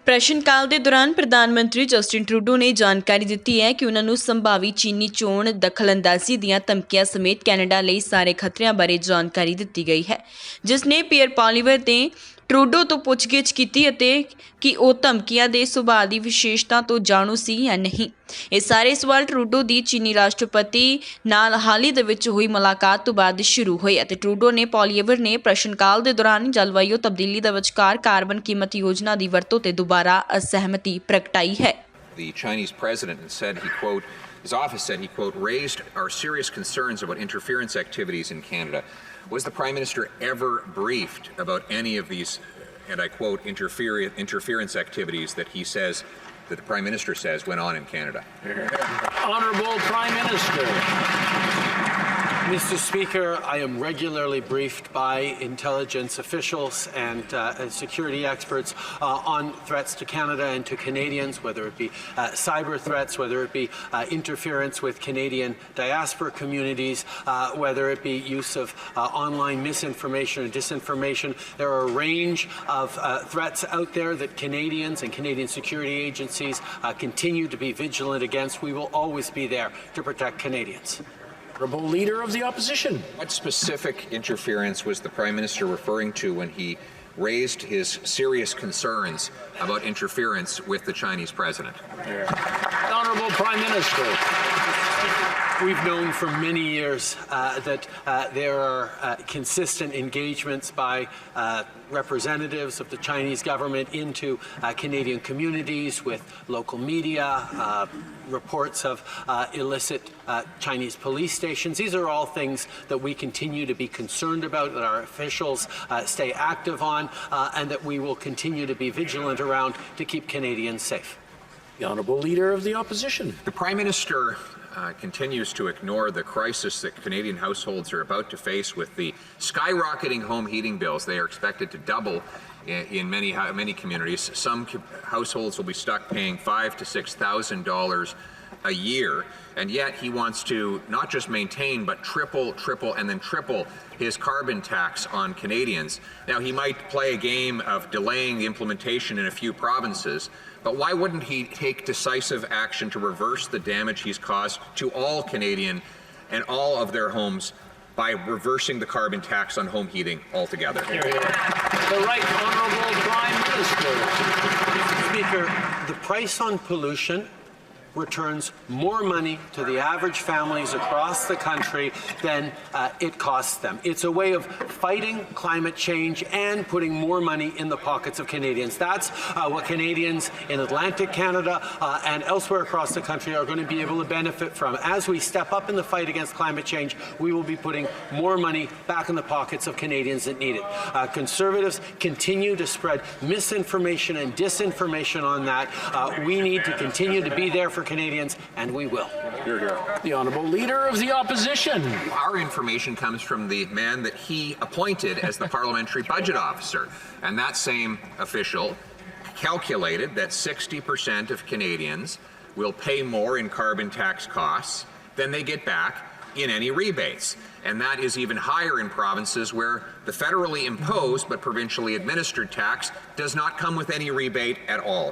ਪ੍ਰਸ਼ਨ ਕਾਲ ਦੇ ਦੌਰਾਨ ਪ੍ਰਧਾਨ ਮੰਤਰੀ ਜਸਟਿਨ ਟਰੂਡੋ ਨੇ ਜਾਣਕਾਰੀ ਦਿੱਤੀ ਹੈ ਕਿ ਉਹਨਾਂ ਨੂੰ ਸੰਭਾਵੀ ਚੀਨੀ ਚੋਣ ਦਖਲਅੰਦਾਜ਼ੀ ਦੀਆਂ ਧਮਕੀਆਂ ਸਮੇਤ ਕੈਨੇਡਾ ਲਈ ਸਾਰੇ ਖਤਰਿਆਂ ਬਾਰੇ ਜਾਣਕਾਰੀ ਦਿੱਤੀ ਗਈ ਹੈ, ਜਿਸ ਨੇ ਪੀਅਰ ਪਾਲੀਵਰ ਨੇ ਟਰੂਡੋ ਤੋਂ ਪੁੱਛਗਿੱਛ ਕੀਤੀ ਅਤੇ ਕਿ ਉਹ ਧਮਕੀਆਂ ਦੇ ਸੁਭਾਅ ਦੀ ਵਿਸ਼ੇਸ਼ਤਾ ਤੋਂ ਜਾਣੂ ਸੀ ਜਾਂ ਨਹੀਂ। ਇਹ ਸਾਰੇ ਸਵਾਲ ਟਰੂਡੋ ਦੀ ਚੀਨੀ ਰਾਸ਼ਟਰਪਤੀ ਨਾਲ ਹਾਲ ਹੀ ਦੇ ਵਿੱਚ ਹੋਈ ਮੁਲਾਕਾਤ ਤੋਂ ਬਾਅਦ ਸ਼ੁਰੂ ਹੋਏ ਅਤੇ ਟਰੂਡੋ ਨੇ ਪਾਲੀਵਰ ਨੇ ਪ੍ਰਸ਼ਨ ਕਾਲ ਦੇ ਦੌਰਾਨ ਜਲਵਾਯੂ ਤਬਦੀਲੀ ਦੇ ਵਿਚਕਾਰ ਕਾਰਬਨ ਕੀਮਤ ਯੋਜਨਾ ਦੀ ਵਰਤੋਂ ਤੇ ਦੁਬਾਰਾ ਅਸਹਿਮਤੀ ਪ੍ਰਗਟਾਈ ਹੈ। The Chinese president said he, quote, his office said he, quote, raised our serious concerns about interference activities in Canada. Was the Prime Minister ever briefed about any of these, and I quote, interference activities that he says, that the Prime Minister says went on in Canada? Honourable Prime Minister. Mr. Speaker, I am regularly briefed by intelligence officials and security experts on threats to Canada and to Canadians, whether it be cyber threats, whether it be interference with Canadian diaspora communities, whether it be use of online misinformation and disinformation. There are a range of threats out there that Canadians and Canadian security agencies continue to be vigilant against. We will always be there to protect Canadians. Honourable Leader of the Opposition. What specific interference was the Prime Minister referring to when he raised his serious concerns about interference with the Chinese president? Honourable Prime Minister. We've known for many years that there are consistent engagements by representatives of the Chinese government into Canadian communities with local media, reports of illicit Chinese police stations. These are all things that we continue to be concerned about, that our officials stay active on, and that we will continue to be vigilant around to keep Canadians safe. The Honourable Leader of the Opposition. The Prime Minister continues to ignore the crisis that Canadian households are about to face with the skyrocketing home heating bills. They are expected to double in many communities. Some households will be stuck paying $5,000 to $6,000 a year, and yet he wants to not just maintain but triple and then triple his carbon tax on Canadians. Now, he might play a game of delaying the implementation in a few provinces, but why wouldn't he take decisive action to reverse the damage he's caused to all Canadian and all of their homes by reversing the carbon tax on home heating altogether? The Right Honourable Prime Minister. Speaker, the price on pollution returns more money to the average families across the country than it costs them. It's a way of fighting climate change and putting more money in the pockets of Canadians. That's what Canadians in Atlantic Canada and elsewhere across the country are going to be able to benefit from. As we step up in the fight against climate change, we will be putting more money back in the pockets of Canadians that need it. Conservatives continue to spread misinformation and disinformation on that. We need to continue to be there for Canadians, and we will. The Honourable Leader of the Opposition. Our information comes from the man that he appointed as the parliamentary budget officer, and that same official calculated that 60% of Canadians will pay more in carbon tax costs than they get back in any rebates. And that is even higher in provinces where the federally imposed but provincially administered tax does not come with any rebate at all.